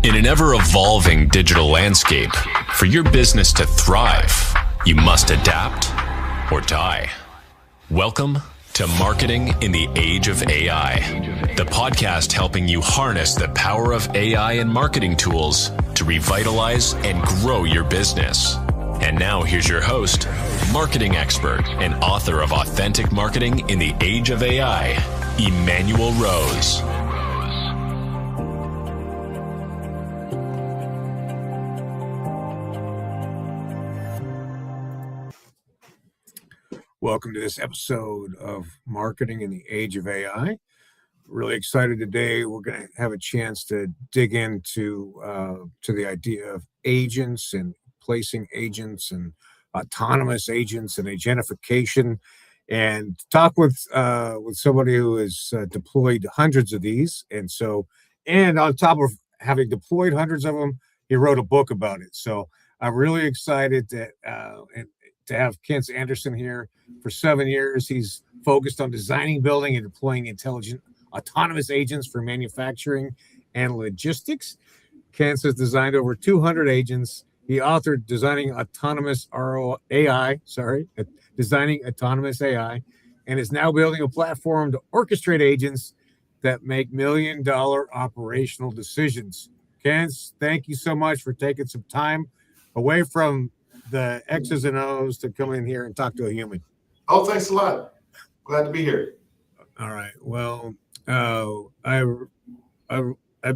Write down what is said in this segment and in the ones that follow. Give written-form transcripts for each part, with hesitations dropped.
In an ever-evolving digital landscape, for your business to thrive, you must adapt or die. Welcome to Marketing in the Age of AI, the podcast helping you harness the power of AI and marketing tools to revitalize and grow your business. And now here's your host, marketing expert and author of Authentic Marketing in the Age of AI, Emmanuel Rose. Welcome to this episode of Marketing in the Age of AI. Really excited today. We're going to have a chance to dig into the idea of agents and placing agents and autonomous agents and agentification, and talk with somebody who has deployed hundreds of these. And on top of having deployed hundreds of them, he wrote a book about it. So I'm really excited to have Kence Anderson here. For 7 years, he's focused on designing, building, and deploying intelligent autonomous agents for manufacturing and logistics. Kence has designed over 200 agents. He authored Designing Autonomous AI, and is now building a platform to orchestrate agents that make million-dollar operational decisions. Kence, thank you so much for taking some time away from the X's and O's to come in here and talk to a human. Oh, thanks a lot. Glad to be here. All right. Well, I've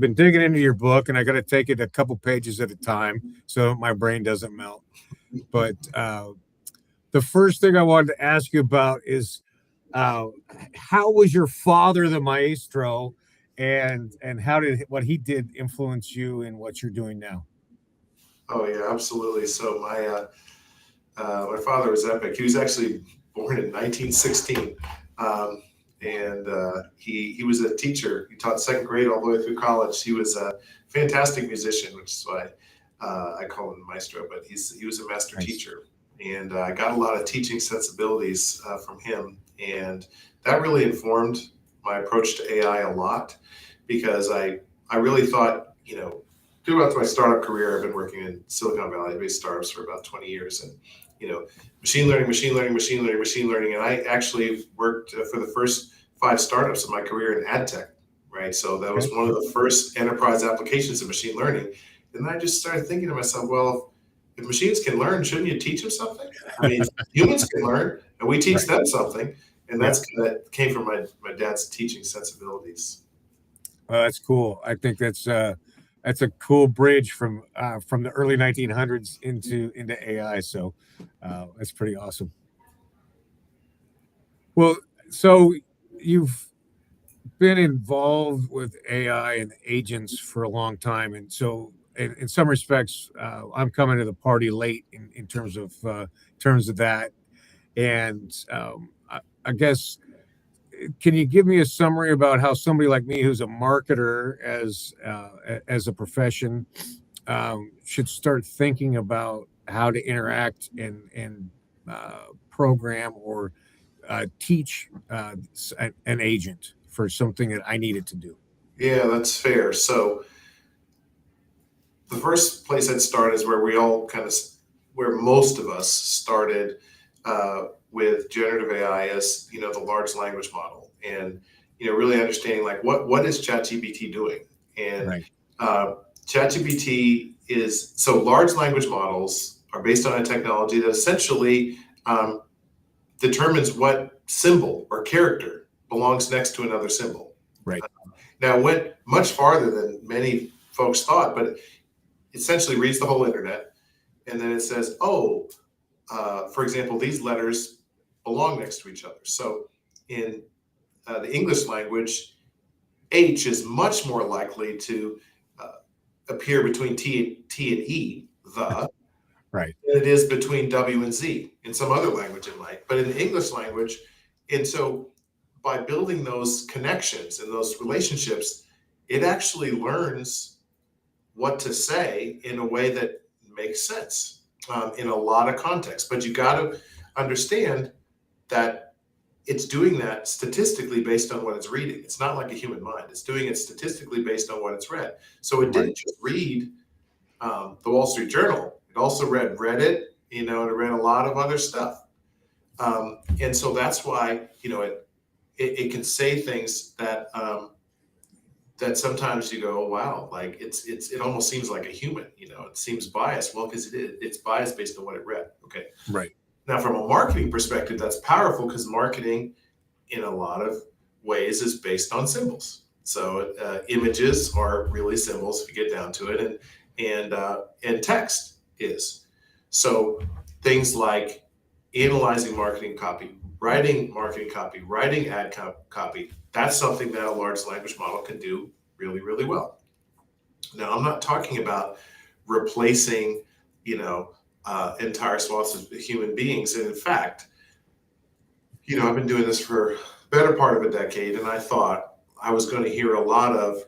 been digging into your book, and I got to take it a couple pages at a time so my brain doesn't melt. But the first thing I wanted to ask you about is how was your father the maestro, and how did what he did influence you in what you're doing now? Oh yeah, absolutely. So my father was epic. He was actually born in 1916, and he was a teacher. He taught second grade all the way through college. He was a fantastic musician, which is why I call him maestro. But he was a master teacher, and I got a lot of teaching sensibilities from him, and that really informed my approach to AI a lot, because I really thought, throughout my startup career, I've been working in Silicon Valley-based startups for about 20 years, and machine learning. And I actually worked for the first 5 startups of my career in ad tech, right? So that was one of the first enterprise applications of machine learning. And I just started thinking to myself, well, if machines can learn, shouldn't you teach them something? I mean, humans can learn, and we teach them something. And that came from my dad's teaching sensibilities. That's cool. I think that's a cool bridge from the early 1900s into AI. So that's pretty awesome. Well, so you've been involved with AI and agents for a long time, and so in some respects, I'm coming to the party late in terms of that. And I guess, can you give me a summary about how somebody like me, who's a marketer as a profession, should start thinking about how to interact and program or teach an agent for something that I needed to do? Yeah, that's fair. So the first place I'd start is where where most of us started with generative AI as, the large language model, and, really understanding what is ChatGPT doing? And ChatGPT so large language models are based on a technology that essentially determines what symbol or character belongs next to another symbol. Right. Now, it went much farther than many folks thought, but it essentially reads the whole internet, and then it says, for example, these letters belong next to each other. So in the English language, H is much more likely to appear between T and E, the, right, than it is between W and Z. In some other language it might, but in the English language, and so by building those connections and those relationships, it actually learns what to say in a way that makes sense in a lot of contexts. But you got to understand that it's doing that statistically based on what it's reading. It's not like a human mind. It's doing it statistically based on what it's read. So it didn't just read the Wall Street Journal. It also read Reddit, and it read a lot of other stuff. And so that's why, it can say things that that sometimes you go, oh, wow, like it almost seems like a human, it seems biased. Well, because it's biased based on what it read. Okay. Right. Now, from a marketing perspective, that's powerful because marketing in a lot of ways is based on symbols. So images are really symbols if you get down to it, and text is. So things like analyzing marketing copy, writing ad copy, that's something that a large language model can do really, really well. Now, I'm not talking about replacing, entire swaths of human beings. And in fact, I've been doing this for the better part of a decade, and I thought I was going to hear a lot of,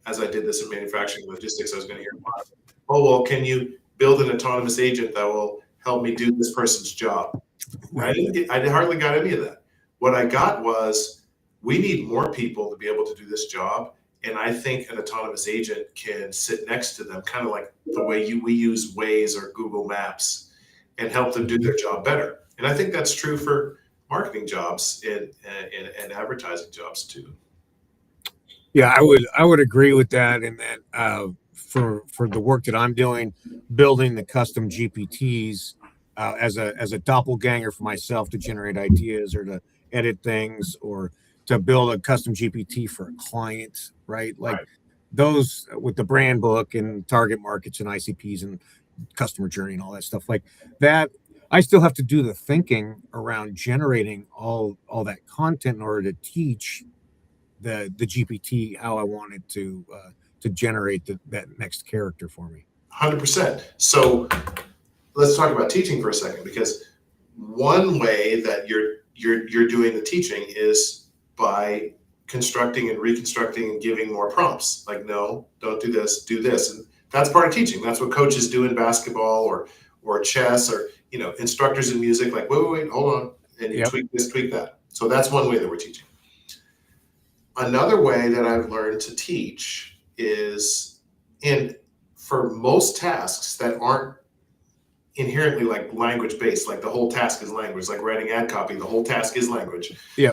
as I did this in manufacturing logistics, I was going to hear a lot of, oh, well, can you build an autonomous agent that will help me do this person's job? Right. I hardly got any of that. What I got was, we need more people to be able to do this job. And I think an autonomous agent can sit next to them, kind of like the way we use Waze or Google Maps, and help them do their job better. And I think that's true for marketing jobs and advertising jobs too. Yeah, I would agree with that. And that for the work that I'm doing, building the custom GPTs as a doppelganger for myself to generate ideas or to edit things or to build a custom GPT for a client, right? Like those with the brand book and target markets and ICPs and customer journey and all that stuff like that. I still have to do the thinking around generating all that content in order to teach the GPT how I wanted to generate that next character for me. 100%. So let's talk about teaching for a second, because one way that you're doing the teaching is by constructing and reconstructing and giving more prompts. Like, no, don't do this, do this. And that's part of teaching. That's what coaches do in basketball or chess, or instructors in music. Like, wait, hold on, and you tweak this, tweak that. So that's one way that we're teaching. Another way that I've learned to teach is, for most tasks that aren't inherently like language based, like the whole task is language, like writing ad copy, the whole task is language. Yeah.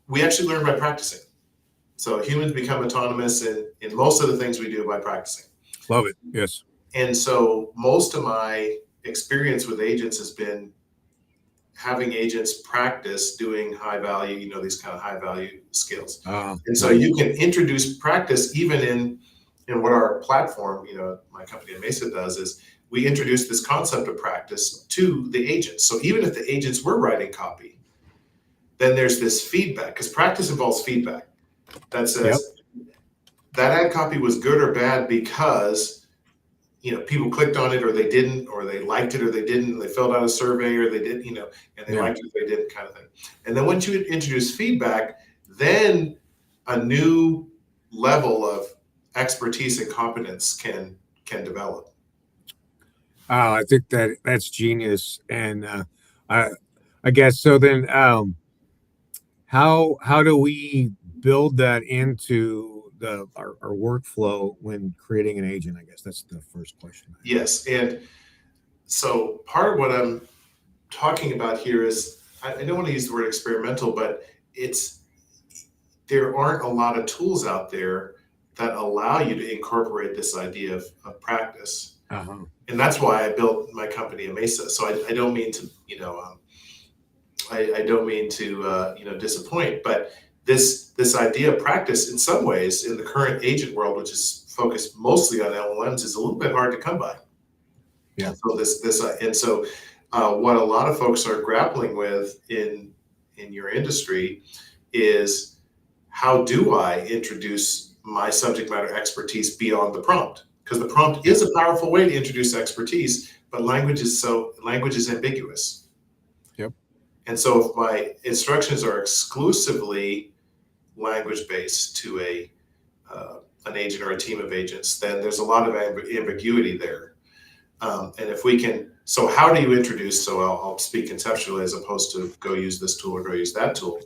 We actually learn by practicing. So humans become autonomous in most of the things we do by practicing. Love it. Yes. And so most of my experience with agents has been having agents practice doing high value, these kind of high value skills. And so you can introduce practice even in what our platform, my company at Mesa does, is we introduce this concept of practice to the agents. So even if the agents were writing copy, then there's this feedback, because practice involves feedback that says that ad copy was good or bad because people clicked on it or they didn't, or they liked it or they didn't, they filled out a survey or they did, and they liked it or they didn't, kind of thing. And then once you introduce feedback, then a new level of expertise and competence can develop. I think that's genius. And I guess so. Then how do we build that into our workflow when creating an agent? I guess that's the first question. Yes, and so part of what I'm talking about here is, I don't want to use the word experimental, but there aren't a lot of tools out there that allow you to incorporate this idea of practice. And that's why I built my company at Mesa. So I don't mean to, I don't mean to, disappoint, but this idea of practice, in some ways, in the current agent world, which is focused mostly on LLMs, is a little bit hard to come by. Yeah. So what a lot of folks are grappling with in your industry is, how do I introduce my subject matter expertise beyond the prompt? Because the prompt is a powerful way to introduce expertise, but language is ambiguous. Yep. And so if my instructions are exclusively language based to an agent or a team of agents, then there's a lot of ambiguity there. And if we can, so how do you introduce? So I'll speak conceptually as opposed to go use this tool or go use that tool.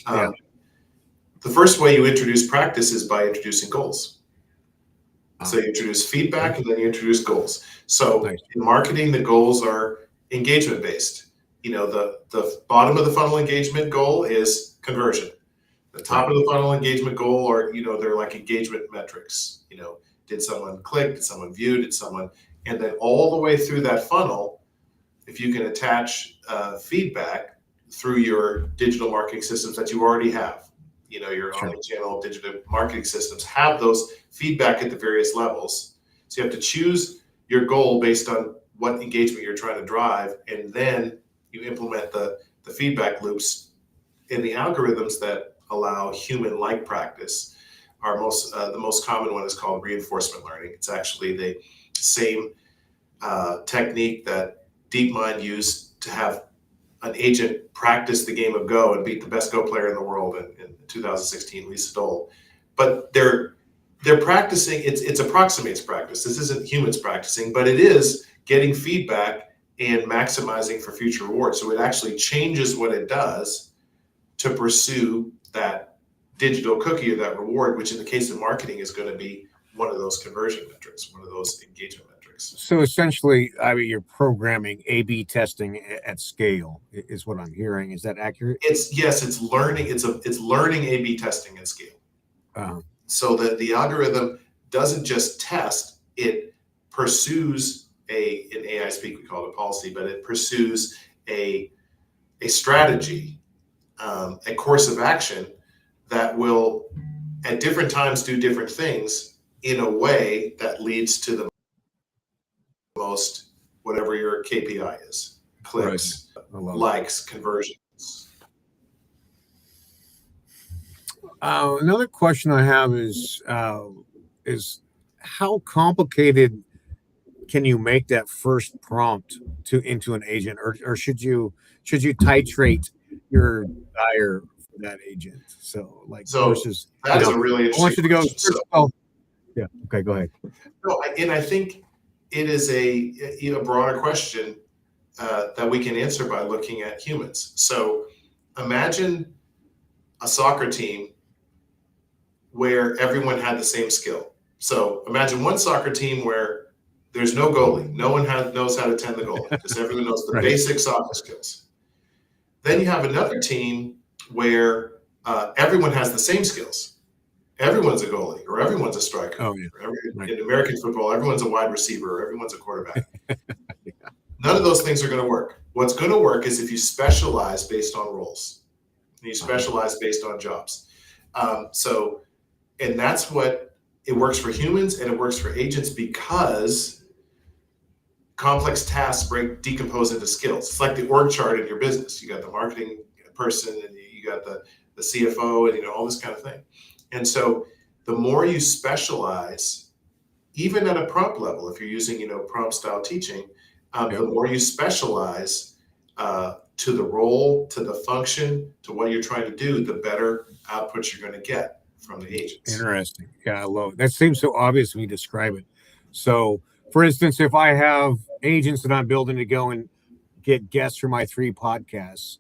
The first way you introduce practice is by introducing goals. So you introduce feedback and then you introduce goals. So in marketing, the goals are engagement based. The bottom of the funnel engagement goal is conversion. The top of the funnel engagement goal are, they're like engagement metrics. Did someone click? Did someone view? Did someone? And then all the way through that funnel, if you can attach feedback through your digital marketing systems that you already have, your omni-channel digital marketing systems have those feedback at the various levels. So you have to choose your goal based on what engagement you're trying to drive, and then you implement the feedback loops in the algorithms that allow human-like practice. The most common one is called reinforcement learning. It's actually the same technique that DeepMind used to have an agent practice the game of Go and beat the best Go player in the world in 2016, Lisa Stoll. But they're practicing, it approximates practice. This isn't humans practicing, but it is getting feedback and maximizing for future rewards. So it actually changes what it does to pursue that digital cookie or that reward, which in the case of marketing is going to be one of those conversion metrics, one of those engagement metrics. So essentially, you're programming A/B testing at scale, is what I'm hearing. Is that accurate? It's learning. It's learning A/B testing at scale. So that the algorithm doesn't just test; it pursues in AI speak we call it a policy, but it pursues a strategy, a course of action that will, at different times, do different things in a way that leads to the most, whatever your KPI is, clicks, likes, conversions. Another question I have is how complicated can you make that first prompt into an agent, or should you titrate your desire for that agent? Versus that's a really interesting. I want you to go first. Yeah. Okay. Go ahead. No, and I think it is a broader question that we can answer by looking at humans. So imagine a soccer team where everyone had the same skill. So imagine one soccer team where there's no goalie. No one knows how to tend the goalie because everyone knows the basic soccer skills. Then you have another team where everyone has the same skills. Everyone's a goalie or everyone's a striker. Oh, yeah. In American football, everyone's a wide receiver or everyone's a quarterback. None of those things are going to work. What's going to work is if you specialize based on roles. And you specialize based on jobs. And that's what it works for humans and it works for agents because complex tasks decompose into skills. It's like the org chart in your business. You got the marketing person and you got the CFO and all this kind of thing. And so the more you specialize, even at a prompt level, if you're using, prompt style teaching, the more you specialize to the role, to the function, to what you're trying to do, the better outputs you're going to get from the agents. Interesting. Yeah, I love it. That seems so obvious when you describe it. So, for instance, if I have agents that I'm building to go and get guests for my 3 podcasts,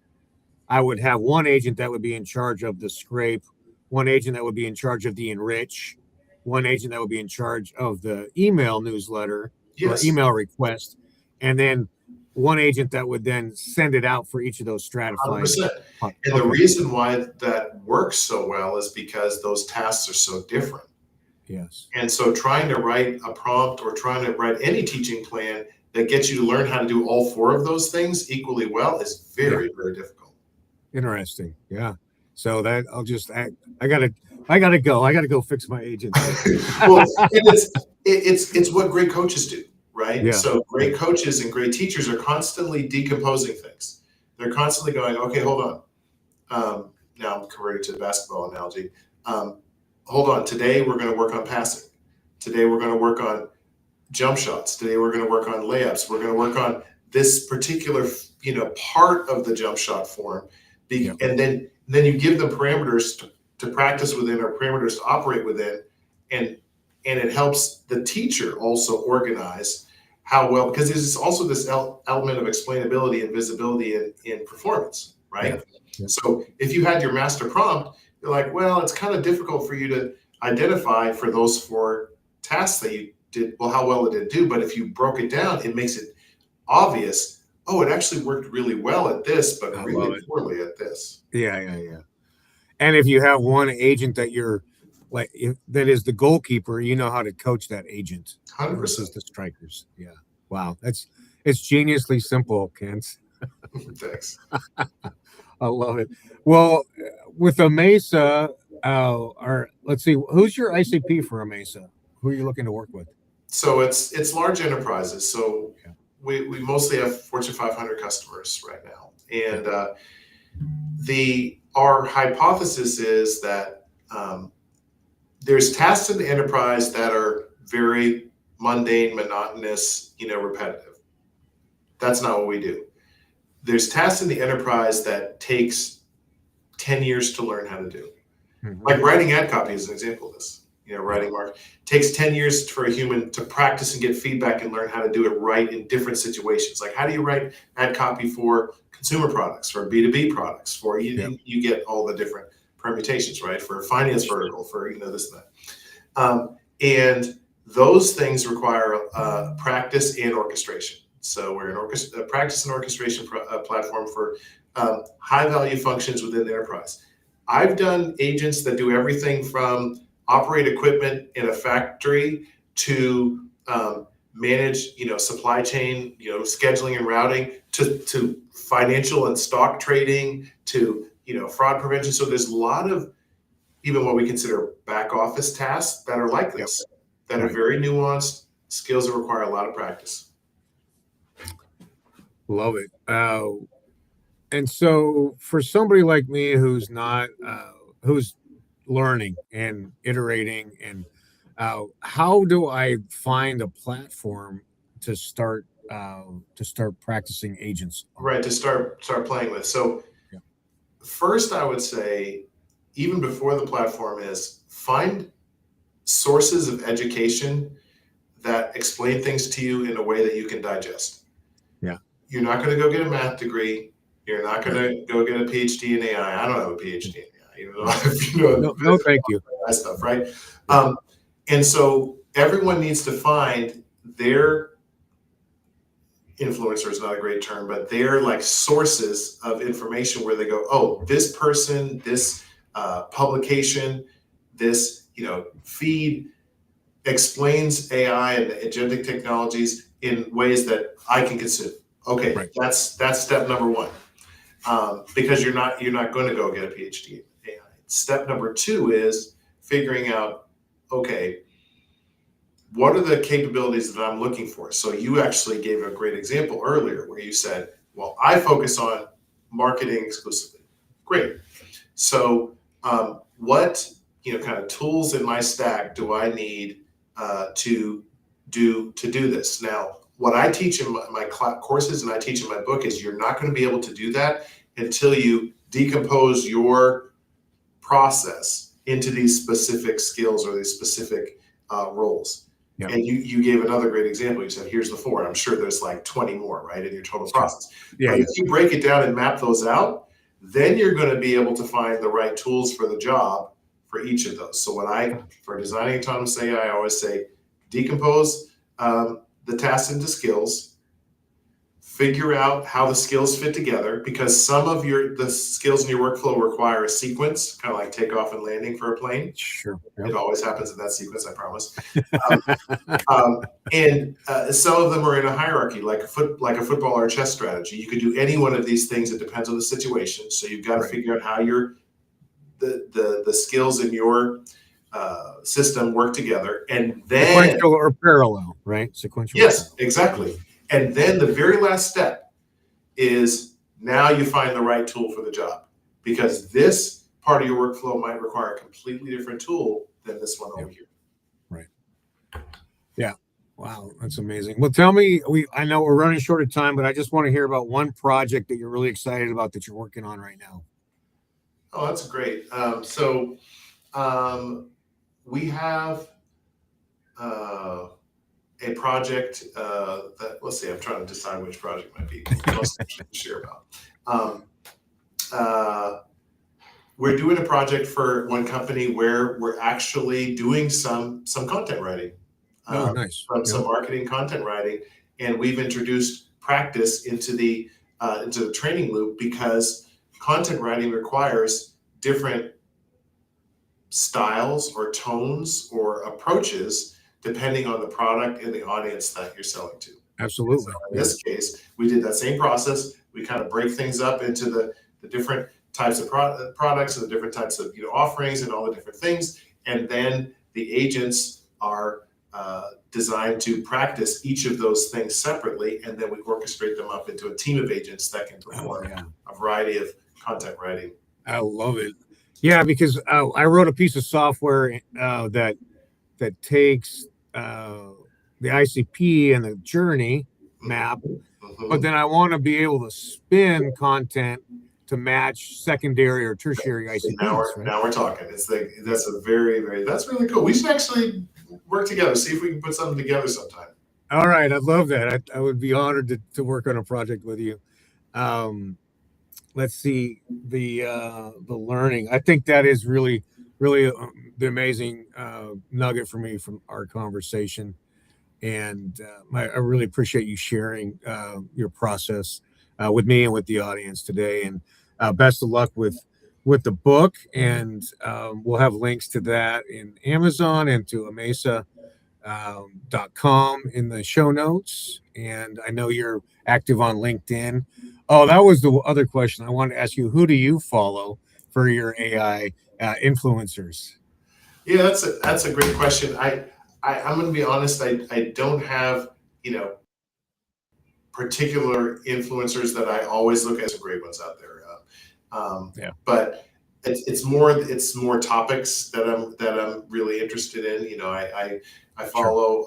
I would have one agent that would be in charge of the scrape, one agent that would be in charge of the enrich, one agent that would be in charge of the email newsletter or email request, and then one agent that would then send it out for each of those stratified. 100%. And the reason why that works so well is because those tasks are so different. Yes. And so trying to write a prompt or trying to write any teaching plan that gets you to learn how to do all 4 of those things equally well is very, very difficult. Interesting. Yeah. So that I gotta go. I gotta go fix my agent. Well, it's what great coaches do, right? Yeah. So great coaches and great teachers are constantly decomposing things. They're constantly going, okay, hold on. Now I'm converting to the basketball analogy. Hold on. Today we're going to work on passing. Today we're going to work on jump shots. Today we're going to work on layups. We're going to work on this particular, part of the jump shot form. And then you give them parameters to practice within or parameters to operate within. And it helps the teacher also organize how well, because there's also this element of explainability and visibility in performance, right? Yeah. So if you had your master prompt, you're like, well, it's kind of difficult for you to identify for those 4 tasks that you did, well, how well it did do. But if you broke it down, it makes it obvious. Oh, it actually worked really well at this, but I really love it. poorly at this. Yeah. And if you have one agent that you're like, that is the goalkeeper, you know how to coach that agent 100%. versus the strikers. Yeah. Wow. It's geniusly simple, Kent. Thanks. I love it. Well, with a Mesa, or let's see, who's your ICP for a Mesa? Who are you looking to work with? So it's large enterprises. So Yeah. we mostly have Fortune 500 customers right now, and our hypothesis is that there's tasks in the enterprise that are very mundane, monotonous, repetitive. That's not what we do. There's tasks in the enterprise that takes 10 years to learn how to do. Mm-hmm. Like writing ad copy is an example of this. Writing mark takes 10 years for a human to practice and get feedback and learn how to do it right in different situations. Like, how do you write ad copy for consumer products, for B2B products, for you get all the different permutations, right? For a finance vertical, for this and that. And those things require practice and orchestration. So we're a practice and orchestration platform for high value functions within the enterprise. I've done agents that do everything from operate equipment in a factory to manage, supply chain, scheduling and routing, to financial and stock trading, to fraud prevention. So there's a lot of even what we consider back office tasks that are like this, that are very nuanced skills that require a lot of practice. Love it. And so for somebody like me who's not who's learning and iterating, and how do I find a platform to start practicing agents on? Right, to start playing with. So first, I would say, even before the platform, is find sources of education that explain things to you in a way that you can digest. Yeah. You're not going to go get a math degree. You're not going to go get a PhD in AI. I don't have a PhD in AI, even though No, thank you. That stuff, right? And so everyone needs to find their influencer is not a great term, but they're like sources of information where they go, oh, this person, this publication, this feed explains AI and agentic technologies in ways that I can consume. Okay, right. That's step number one, because you're not going to go get a PhD in AI. Step number two is figuring out, okay, what are the capabilities that I'm looking for? So you actually gave a great example earlier where you said, well, I focus on marketing exclusively. Great. So what kind of tools in my stack do I need to do this? Now, what I teach in my courses and I teach in my book is you're not going to be able to do that until you decompose your process into these specific skills or these specific roles. Yep. And you gave another great example. You said, here's the 4. I'm sure there's like 20 more, right, in your total process. But if you break it down and map those out, then you're going to be able to find the right tools for the job for each of those. So for designing autonomous AI, I always say decompose the tasks into skills, figure out how the skills fit together, because some of the skills in your workflow require a sequence, kind of like takeoff and landing for a plane. Sure. Yep. It always happens in that sequence, I promise. And some of them are in a hierarchy, like a football or chess strategy. You could do any one of these things. It depends on the situation. So you've got to figure out how the skills in your system work together, and then sequential or parallel, right? Sequential. Yes, exactly. And then the very last step is now you find the right tool for the job, because this part of your workflow might require a completely different tool than this one over here. Right. Yeah. Wow, that's amazing. Well, tell me, I know we're running short of time, but I just want to hear about one project that you're really excited about that you're working on right now. Oh, that's great. We have a project that, let's see, I'm trying to decide which project might be most interesting to share about. We're doing a project for one company where we're actually doing some content writing. Nice. Some marketing content writing, and we've introduced practice into the training loop, because content writing requires different styles or tones or approaches depending on the product and the audience that you're selling to. Absolutely. So in this case, we did that same process. We kind of break things up into the different types of products and the different types of offerings and all the different things, and then the agents are designed to practice each of those things separately, and then we orchestrate them up into a team of agents that can perform a variety of content writing. I love it. Yeah, because I wrote a piece of software that takes the ICP and the journey map, but then I want to be able to spin content to match secondary or tertiary ICPs. Now we're talking. That's really cool. We should actually work together, see if we can put something together sometime. All right, I'd love that. I would be honored to work on a project with you. Let's see, the learning. I think that is really the amazing nugget for me from our conversation, and I really appreciate you sharing your process with me and with the audience today. And best of luck with the book, and we'll have links to that in Amazon and to amesa.com in the show notes. And I know you're active on LinkedIn. Oh, that was the other question I wanted to ask you. Who do you follow for your AI influencers? Yeah, that's a great question. I'm going to be honest. I don't have particular influencers that I always look at as great ones out there. But it's more topics that I'm really interested in. I follow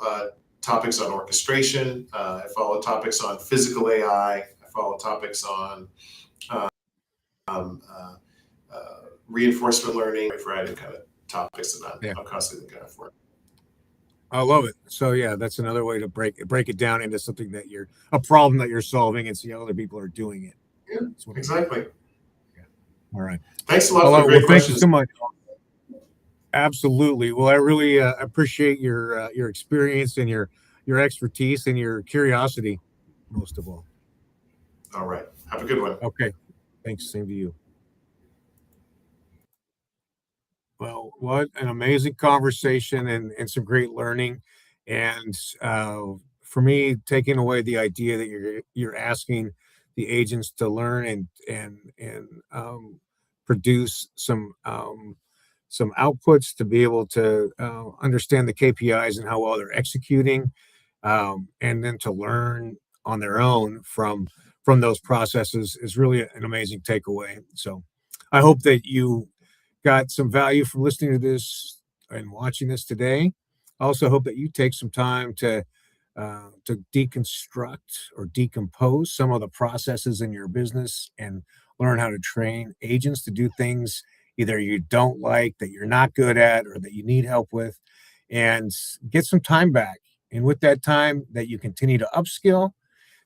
topics on orchestration. I follow topics on physical AI. I follow topics on reinforcement learning, a variety of kind of topics that I'm constantly looking for. I love it. So yeah, that's another way to break it down into something that a problem that you're solving, and see how other people are doing it. Yeah, exactly. All right. Thanks a lot for the great questions. Thank you so much. Absolutely. Well, I really appreciate your experience and your expertise and your curiosity, most of all. All right. Have a good one. Okay. Thanks. Same to you. Well, what an amazing conversation and some great learning. And for me, taking away the idea that you're asking the agents to learn and produce some outputs to be able to understand the KPIs and how well they're executing, and then to learn on their own from those processes is really an amazing takeaway. So I hope that you got some value from listening to this and watching this today. I also hope that you take some time to deconstruct or decompose some of the processes in your business and learn how to train agents to do things either you don't like, that you're not good at, or that you need help with, and get some time back. And with that time, that you continue to upskill,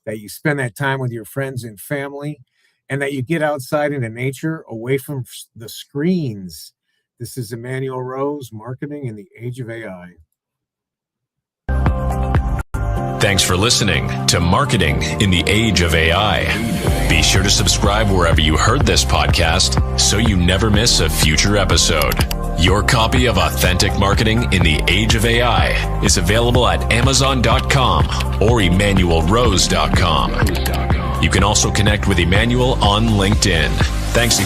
that you spend that time with your friends and family, and that you get outside into nature, away from the screens. This is Emmanuel Rose, Marketing in the Age of AI. Thanks for listening to Marketing in the Age of AI. Be sure to subscribe wherever you heard this podcast so you never miss a future episode. Your copy of Authentic Marketing in the Age of AI is available at Amazon.com or EmmanuelRose.com. You can also connect with Emmanuel on LinkedIn. Thanks